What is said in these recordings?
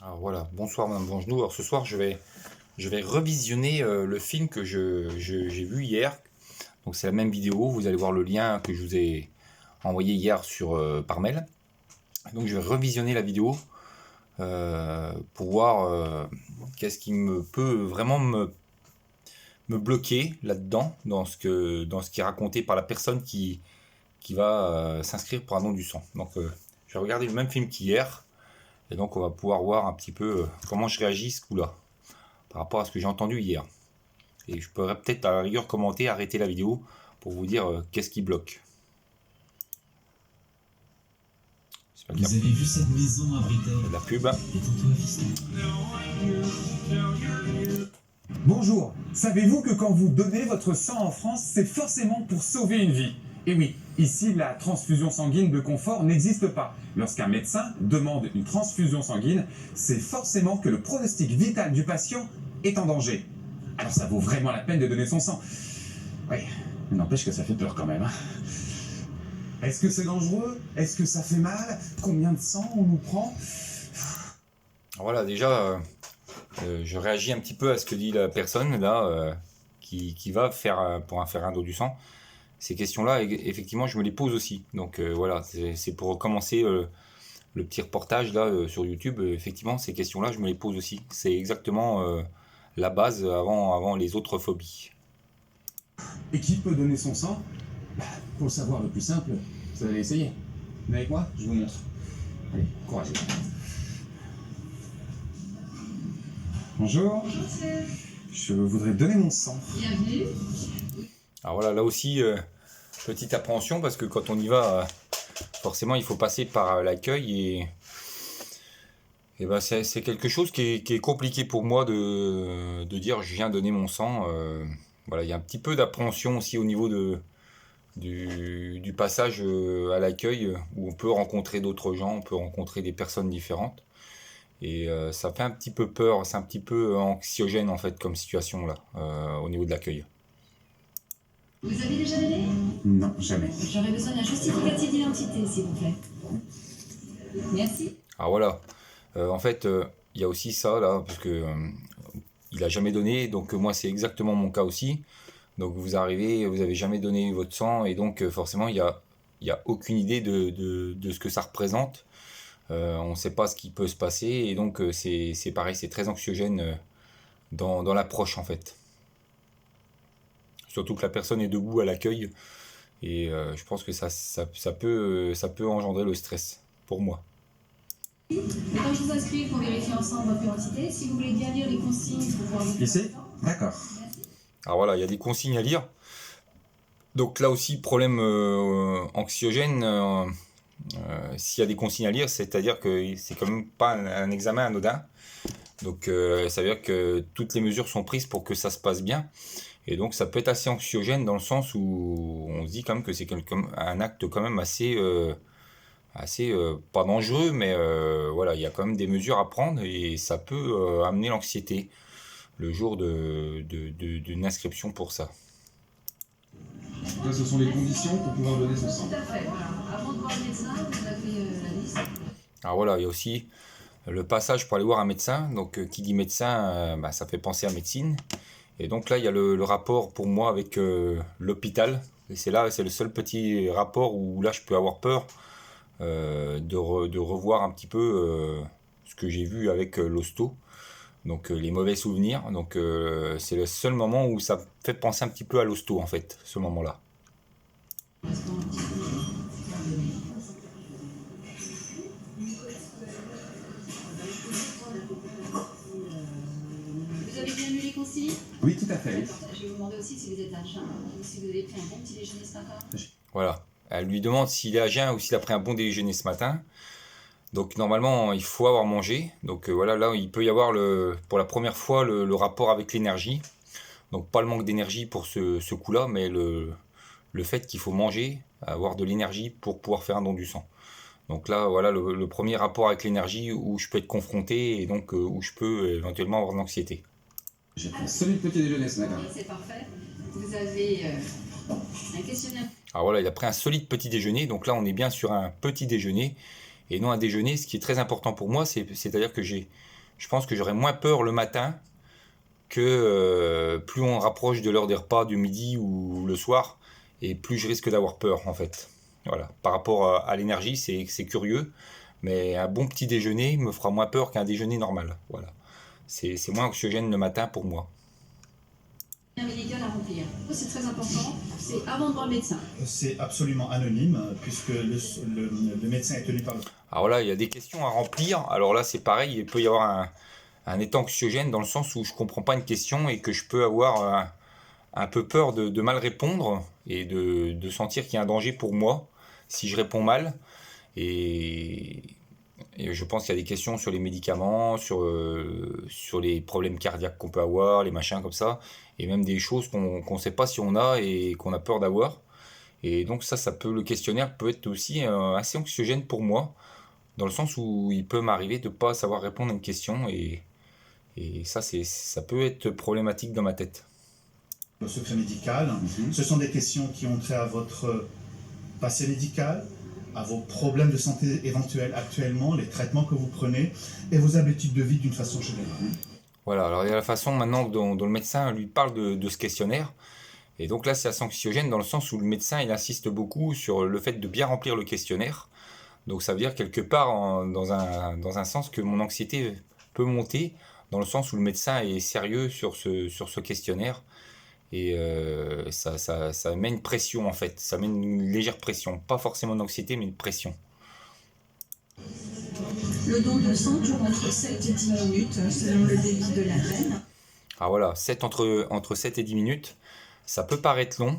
Alors voilà, bonsoir Madame Bongenou. Alors ce soir, je vais revisionner le film que j'ai vu hier. Donc c'est la même vidéo, vous allez voir le lien que je vous ai envoyé hier par mail. Donc je vais revisionner la vidéo pour voir qu'est-ce qui me peut vraiment me bloquer là-dedans, dans ce qui est raconté par la personne qui va s'inscrire pour un don du sang. Donc je vais regarder le même film qu'hier. Et donc on va pouvoir voir un petit peu comment je réagis ce coup-là, par rapport à ce que j'ai entendu hier. Et je pourrais peut-être à la rigueur commenter, arrêter la vidéo pour vous dire qu'est-ce qui bloque. Vous avez vu cette maison abritée De la pub. Détends-toi, fiston. Bonjour, savez-vous que quand vous donnez votre sang en France, c'est forcément pour sauver une vie? Et oui, ici, la transfusion sanguine de confort n'existe pas. Lorsqu'un médecin demande une transfusion sanguine, c'est forcément que le pronostic vital du patient est en danger. Alors ça vaut vraiment la peine de donner son sang. Oui, mais n'empêche que ça fait peur quand même. Est-ce que c'est dangereux? Est-ce que ça fait mal? Combien de sang on nous prend? Voilà, déjà, je réagis un petit peu à ce que dit la personne là, qui va faire pour faire un don du sang. Ces questions-là, effectivement, je me les pose aussi. Donc voilà, c'est pour commencer le petit reportage là sur YouTube. Effectivement, ces questions-là, je me les pose aussi. C'est exactement la base avant les autres phobies. Et qui peut donner son sang? Pour le savoir le plus simple, vous allez essayer. Venez avec moi, je vous montre. Allez, courage. Bonjour. Je voudrais donner mon sang. Bienvenue. Alors voilà, là aussi, petite appréhension parce que quand on y va, forcément, il faut passer par l'accueil et ben c'est quelque chose qui est compliqué pour moi de dire je viens donner mon sang. Voilà, il y a un petit peu d'appréhension aussi au niveau du passage à l'accueil où on peut rencontrer d'autres gens, on peut rencontrer des personnes différentes. Et ça fait un petit peu peur, c'est un petit peu anxiogène en fait comme situation là, au niveau de l'accueil. Vous avez déjà donné? Non, jamais. J'aurais besoin d'un justificatif d'identité, s'il vous plaît. Merci. Alors voilà, en fait, il y a aussi ça là, parce que il a jamais donné, donc moi c'est exactement mon cas aussi. Donc vous arrivez, vous avez jamais donné votre sang, et donc forcément il y a aucune idée de ce que ça représente. On ne sait pas ce qui peut se passer, et donc c'est pareil, c'est très anxiogène dans l'approche en fait. Surtout que la personne est debout à l'accueil, et je pense que ça peut engendrer le stress pour moi. Et quand je vous inscris, il faut vérifier ensemble votre identité. Si vous voulez bien lire les consignes, il faut pouvoir vous Ici? D'accord. Merci. Alors voilà, il y a des consignes à lire. Donc là aussi, problème anxiogène. S'il y a des consignes à lire, c'est-à-dire que c'est quand même pas un examen anodin. Donc ça veut dire que toutes les mesures sont prises pour que ça se passe bien. Et donc ça peut être assez anxiogène dans le sens où on se dit quand même que c'est un acte quand même assez pas dangereux, mais voilà, il y a quand même des mesures à prendre et ça peut amener l'anxiété le jour d'une inscription pour ça. Là, ce sont les conditions pour pouvoir donner son sang. Tout à fait, voilà. Avant de voir le médecin, vous avez la liste. Alors voilà, il y a aussi le passage pour aller voir un médecin. Donc qui dit médecin, bah, ça fait penser à médecine. Et donc là, il y a le rapport pour moi avec l'hôpital. Et c'est le seul petit rapport où là, je peux avoir peur de revoir un petit peu ce que j'ai vu avec l'hosto. Donc les mauvais souvenirs. Donc c'est le seul moment où ça fait penser un petit peu à l'hosto en fait, ce moment-là. Vous avez bien lu les consignes? Oui, tout à fait. Je vais vous demander aussi si vous êtes à jeun ou si vous avez pris un bon petit déjeuner ce matin. Voilà. Elle lui demande s'il est à jeun ou s'il a pris un bon déjeuner ce matin. Donc normalement, il faut avoir mangé. Donc voilà, là, il peut y avoir pour la première fois le rapport avec l'énergie. Donc pas le manque d'énergie pour ce coup-là, mais le fait qu'il faut manger, avoir de l'énergie pour pouvoir faire un don du sang. Donc là, voilà le premier rapport avec l'énergie où je peux être confronté et donc où je peux éventuellement avoir de l'anxiété. J'ai pris un solide petit déjeuner ce matin. Oui, c'est parfait. Vous avez un questionnaire. Alors voilà, il a pris un solide petit déjeuner. Donc là, on est bien sur un petit déjeuner. et non un déjeuner. Ce qui est très important pour moi, c'est-à-dire que je pense que j'aurai moins peur le matin que plus on rapproche de l'heure des repas du midi ou le soir, et plus je risque d'avoir peur en fait. Voilà. Par rapport à l'énergie, c'est curieux, mais un bon petit déjeuner me fera moins peur qu'un déjeuner normal. Voilà. C'est moins anxiogène le matin pour moi. Médical à remplir. C'est très important, c'est avant de voir le médecin. C'est absolument anonyme, puisque le médecin est tenu par le... Alors là, il y a des questions à remplir. Alors là, c'est pareil, il peut y avoir un état anxiogène dans le sens où je ne comprends pas une question et que je peux avoir un peu peur de mal répondre et de sentir qu'il y a un danger pour moi si je réponds mal. Et je pense qu'il y a des questions sur les médicaments, sur les problèmes cardiaques qu'on peut avoir, les machins comme ça, et même des choses qu'on ne sait pas si on a et qu'on a peur d'avoir. Et donc le questionnaire peut être aussi assez anxiogène pour moi, dans le sens où il peut m'arriver de ne pas savoir répondre à une question, et ça peut être problématique dans ma tête. Le secret médical, ce sont des questions qui ont trait à votre passé médical, à vos problèmes de santé éventuels actuellement, les traitements que vous prenez et vos habitudes de vie d'une façon générale. Voilà, alors il y a la façon maintenant dont le médecin lui parle de ce questionnaire. Et donc là, c'est assez anxiogène dans le sens où le médecin il insiste beaucoup sur le fait de bien remplir le questionnaire. Donc ça veut dire quelque part dans un sens que mon anxiété peut monter, dans le sens où le médecin est sérieux sur ce questionnaire. Et ça met une pression en fait, ça met une légère pression, pas forcément d'anxiété mais une pression. Le don de sang dure entre 7 et 10 minutes selon le débit de la veine. Ah voilà, entre 7 et 10 minutes, ça peut paraître long,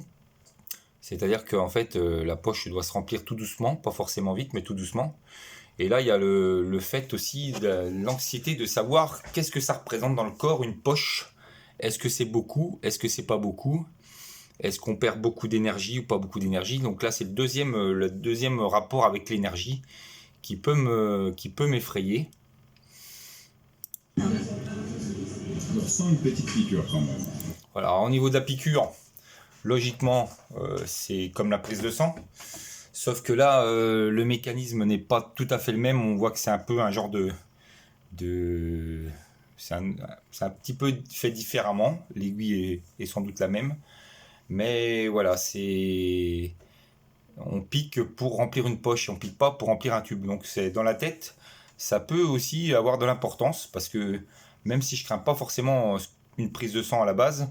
c'est-à-dire qu'en fait la poche doit se remplir tout doucement, pas forcément vite mais tout doucement. Et là il y a le fait aussi de l'anxiété de savoir qu'est-ce que ça représente dans le corps une poche. Est-ce que c'est beaucoup? Est-ce que c'est pas beaucoup? Est-ce qu'on perd beaucoup d'énergie ou pas beaucoup d'énergie? Donc là, c'est le deuxième rapport avec l'énergie qui peut m'effrayer. Sans une petite piqûre quand même. Voilà, alors, au niveau de la piqûre, logiquement, c'est comme la prise de sang. Sauf que là, le mécanisme n'est pas tout à fait le même. On voit que c'est un peu un genre c'est un petit peu fait différemment. L'aiguille est sans doute la même. Mais voilà, on pique pour remplir une poche, on pique pas pour remplir un tube. Donc c'est dans la tête, ça peut aussi avoir de l'importance parce que même si je crains pas forcément une prise de sang à la base,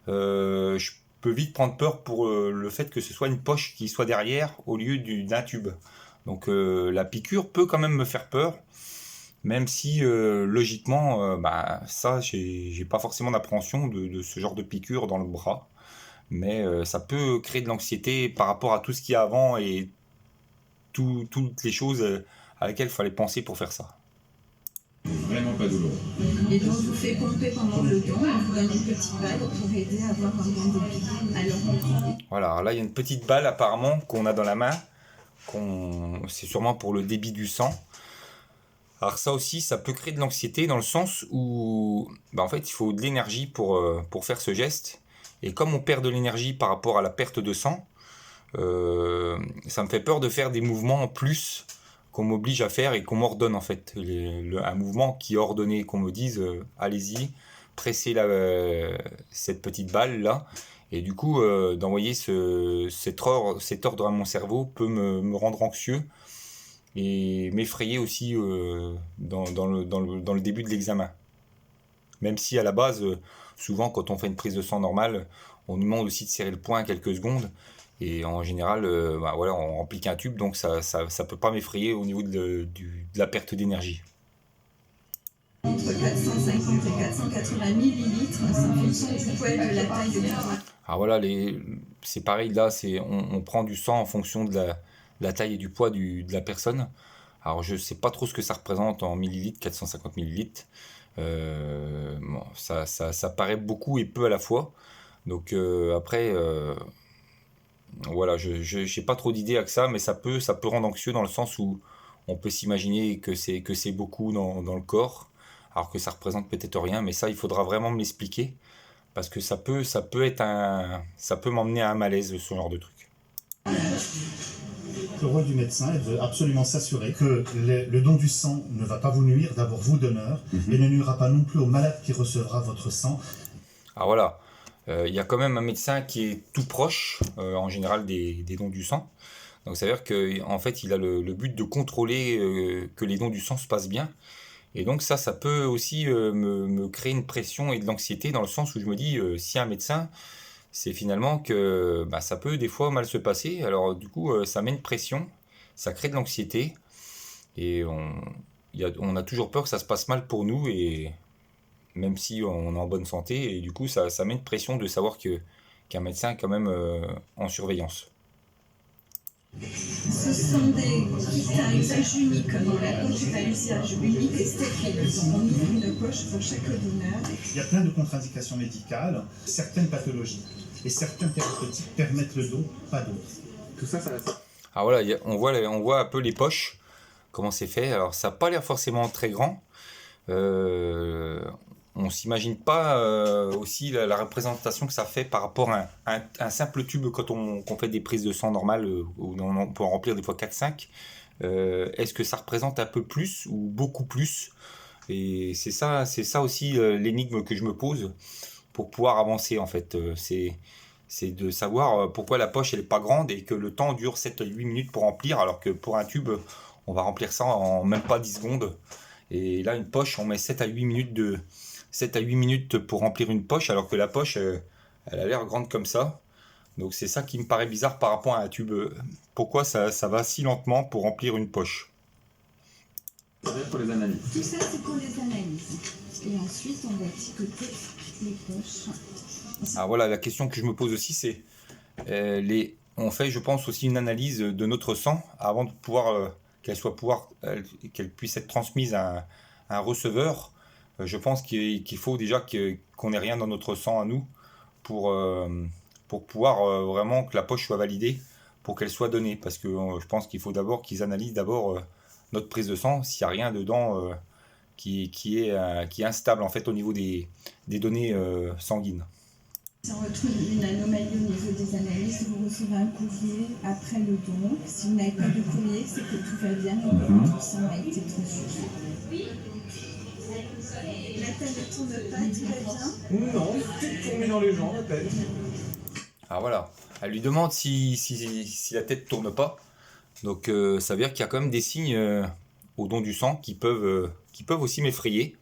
je peux vite prendre peur pour le fait que ce soit une poche qui soit derrière au lieu d'un tube. Donc la piqûre peut quand même me faire peur. Même si logiquement, ça, j'ai pas forcément d'appréhension de ce genre de piqûre dans le bras, mais ça peut créer de l'anxiété par rapport à tout ce qu'il y a avant et toutes les choses à laquelles il fallait penser pour faire ça. Vraiment pas douloureux. Et donc vous fait pomper pendant le don, on vous donne une petite balle pour aider à avoir un bon débit. Alors voilà, alors là il y a une petite balle apparemment qu'on a dans la main, c'est sûrement pour le débit du sang. Alors ça aussi, ça peut créer de l'anxiété dans le sens où en fait, il faut de l'énergie pour faire ce geste. Et comme on perd de l'énergie par rapport à la perte de sang, ça me fait peur de faire des mouvements en plus qu'on m'oblige à faire et qu'on m'ordonne en fait. Un mouvement qui est ordonné, qu'on me dise allez-y, pressez cette petite balle là. Et du coup, d'envoyer cet ordre à mon cerveau peut me rendre anxieux. Et m'effrayer aussi dans le début de l'examen. Même si à la base, souvent quand on fait une prise de sang normale, on nous demande aussi de serrer le poing quelques secondes. Et en général, voilà, on remplit qu'un tube, donc ça peut pas m'effrayer au niveau de la perte d'énergie. entre 450 et 480 millilitres, c'est en fonction du poids et de la taille du corps. Alors voilà, c'est pareil, là, on prend du sang en fonction de la taille et du poids de la personne. Alors je sais pas trop ce que ça représente en millilitres, 450 millilitres. Bon, ça paraît beaucoup et peu à la fois. Donc après, voilà, je n'ai pas trop d'idées avec ça, mais ça peut rendre anxieux dans le sens où on peut s'imaginer que c'est beaucoup dans le corps, alors que ça représente peut-être rien, mais ça, il faudra vraiment me l'expliquer, parce que ça peut m'emmener à un malaise, ce genre de truc. le rôle du médecin est de absolument s'assurer que le don du sang ne va pas vous nuire, d'abord vous donneur, et ne nuira pas non plus au malade qui recevra votre sang. Alors voilà, il y a quand même un médecin qui est tout proche, en général, des dons du sang. Donc ça veut dire qu'en fait, il a le but de contrôler que les dons du sang se passent bien. Et donc ça peut aussi me créer une pression et de l'anxiété, dans le sens où je me dis, si un médecin, c'est finalement que ça peut des fois mal se passer. Alors du coup, ça met une pression, ça crée de l'anxiété, et on a toujours peur que ça se passe mal pour nous, et même si on est en bonne santé, et du coup ça met une pression de savoir qu'un médecin est quand même en surveillance. Ce sont des kits à usage unique, dans la poche est à usage unique et stérile. On ouvre une poche pour chaque donneur. Il y a plein de contre-indications médicales, certaines pathologies et certains thérapeutiques permettent le don, pas d'autres. Tout ça, Alors voilà, on voit un peu les poches, comment c'est fait. Alors ça n'a pas l'air forcément très grand. On s'imagine pas aussi la représentation que ça fait par rapport à un simple tube quand on fait des prises de sang normales, où on peut en remplir des fois 4-5. Est-ce que ça représente un peu plus ou beaucoup plus? Et c'est ça aussi l'énigme que je me pose pour pouvoir avancer, en fait. C'est de savoir pourquoi la poche elle est pas grande et que le temps dure 7-8 minutes pour remplir, alors que pour un tube, on va remplir ça en même pas 10 secondes. Et là, une poche, on met 7 à 8 minutes pour remplir une poche, alors que la poche, elle a l'air grande comme ça. Donc c'est ça qui me paraît bizarre par rapport à un tube. Pourquoi ça va si lentement pour remplir une poche? pour les analyses. Tout ça, c'est pour les analyses. Et ensuite, on va étiqueter les poches. Ah voilà, la question que je me pose aussi, c'est on fait, je pense, aussi une analyse de notre sang avant de pouvoir qu'elle puisse être transmise à un receveur. Je pense qu'il faut déjà qu'on n'ait rien dans notre sang à nous pour pouvoir vraiment que la poche soit validée, pour qu'elle soit donnée. Parce que je pense qu'il faut d'abord qu'ils analysent notre prise de sang, s'il n'y a rien dedans qui est instable en fait au niveau des données sanguines. Si on retrouve une anomalie au niveau des analyses, vous recevez un courrier après le don. Si vous n'avez pas de courrier, c'est que tout va bien et que votre sang a été transfusé. La tête ne tourne pas, tout va bien? Non, tout tourné dans les jambes à peine. Ah voilà, elle lui demande si la tête ne tourne pas. Donc ça veut dire qu'il y a quand même des signes au don du sang qui peuvent aussi m'effrayer.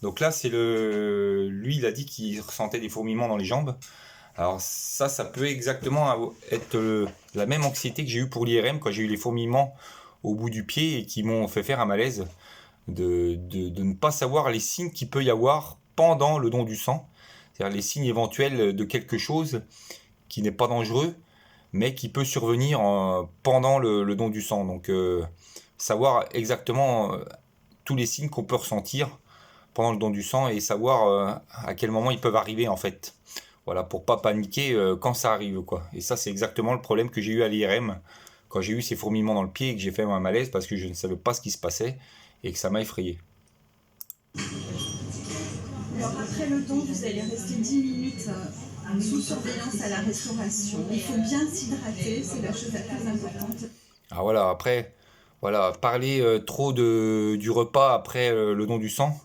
Donc là, lui, il a dit qu'il ressentait des fourmillements dans les jambes. Alors ça peut exactement être la même anxiété que j'ai eue pour l'IRM quand j'ai eu les fourmillements au bout du pied et qui m'ont fait faire un malaise de ne pas savoir les signes qu'il peut y avoir pendant le don du sang. C'est-à-dire les signes éventuels de quelque chose qui n'est pas dangereux, mais qui peut survenir pendant le don du sang. Donc savoir exactement tous les signes qu'on peut ressentir pendant le don du sang et savoir à quel moment ils peuvent arriver en fait. Voilà, pour pas paniquer quand ça arrive quoi. Et ça c'est exactement le problème que j'ai eu à l'IRM quand j'ai eu ces fourmillements dans le pied et que j'ai fait un malaise parce que je ne savais pas ce qui se passait et que ça m'a effrayé. Alors après le don, vous allez rester 10 minutes sous surveillance à la restauration. Il faut bien s'hydrater, c'est la chose la plus importante. Ah voilà, après, parler trop du repas après le don du sang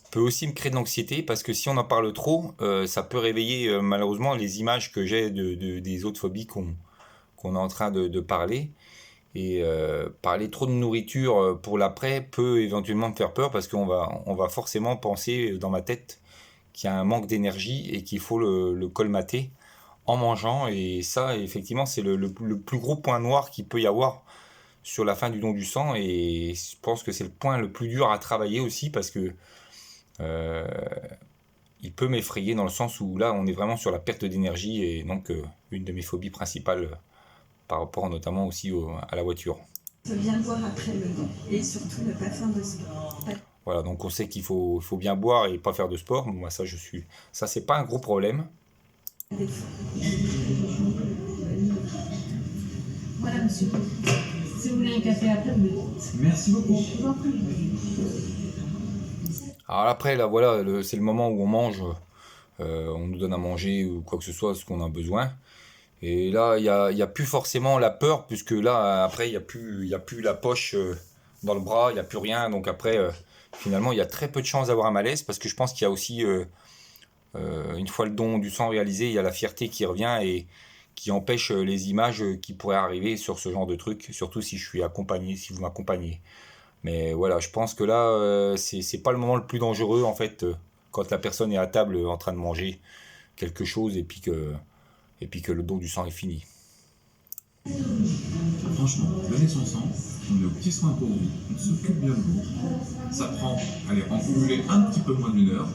peut aussi me créer de l'anxiété parce que si on en parle trop, ça peut réveiller malheureusement les images que j'ai des autres phobies qu'on est en train de parler. Et parler trop de nourriture pour l'après peut éventuellement me faire peur parce qu'on va forcément penser dans ma tête qu'il y a un manque d'énergie et qu'il faut le colmater en mangeant. Et ça, effectivement, c'est le plus gros point noir qu'il peut y avoir sur la fin du don du sang. Et je pense que c'est le point le plus dur à travailler aussi parce que il peut m'effrayer dans le sens où là, on est vraiment sur la perte d'énergie et donc une de mes phobies principales par rapport notamment aussi à la voiture. Il faut bien boire après le don et surtout ne pas faire de sport. Voilà, donc on sait qu'il faut bien boire et pas faire de sport. Bon, moi, ça c'est pas un gros problème. Voilà, monsieur. Si vous voulez un café après, vous le dites. Merci beaucoup. Je vous en prie. Alors après, là, voilà, c'est le moment où on mange. On nous donne à manger ou quoi que ce soit, ce qu'on a besoin. Et là, il y a plus forcément la peur, puisque là, après, il y a plus la poche dans le bras, il n'y a plus rien. Donc après, finalement, il y a très peu de chances d'avoir un malaise, parce que je pense qu'il y a aussi, une fois le don du sang réalisé, il y a la fierté qui revient et qui empêche les images qui pourraient arriver sur ce genre de truc, surtout si je suis accompagné, si vous m'accompagnez. Mais voilà, je pense que là, c'est pas le moment le plus dangereux, en fait, quand la personne est à table en train de manger quelque chose et puis que le don du sang est fini. Franchement, donner son sang, on est aux petits soins pour vous, on s'occupe bien de vous. Ça prend, allez, en cumulé un petit peu moins d'1 heure,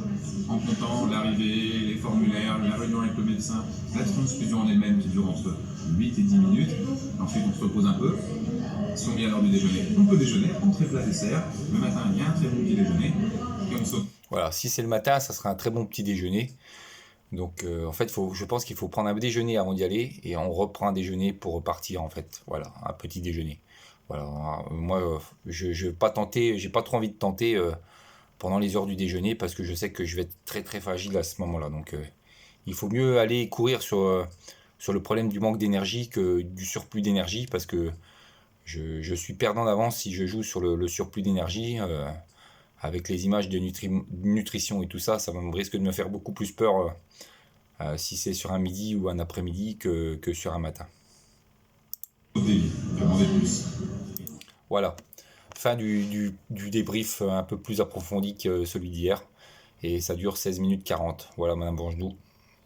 en comptant l'arrivée, les formulaires, la réunion avec le médecin, la transfusion en elle-même qui dure entre 8 et 10 minutes. Ensuite, on se repose un peu. Si on vient à l'heure du déjeuner, on peut déjeuner, entrée, plat, dessert. Le matin, il y a un très bon petit déjeuner. Et on saute. Voilà, si c'est le matin, ça sera un très bon petit déjeuner. Donc en fait, je pense qu'il faut prendre un déjeuner avant d'y aller et on reprend un déjeuner pour repartir en fait. Voilà, un petit déjeuner. Voilà, moi je vais pas tenter, j'ai pas trop envie de tenter pendant les heures du déjeuner parce que je sais que je vais être très très fragile à ce moment-là. Donc il faut mieux aller courir sur le problème du manque d'énergie que du surplus d'énergie parce que je suis perdant d'avance si je joue sur le surplus d'énergie. Avec les images de nutrition et tout ça, ça risque de me faire beaucoup plus peur si c'est sur un midi ou un après-midi que sur un matin. Voilà, fin du débrief un peu plus approfondi que celui d'hier. Et ça dure 16 minutes 40. Voilà, Madame Bangenoux,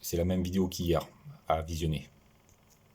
c'est la même vidéo qu'hier à visionner.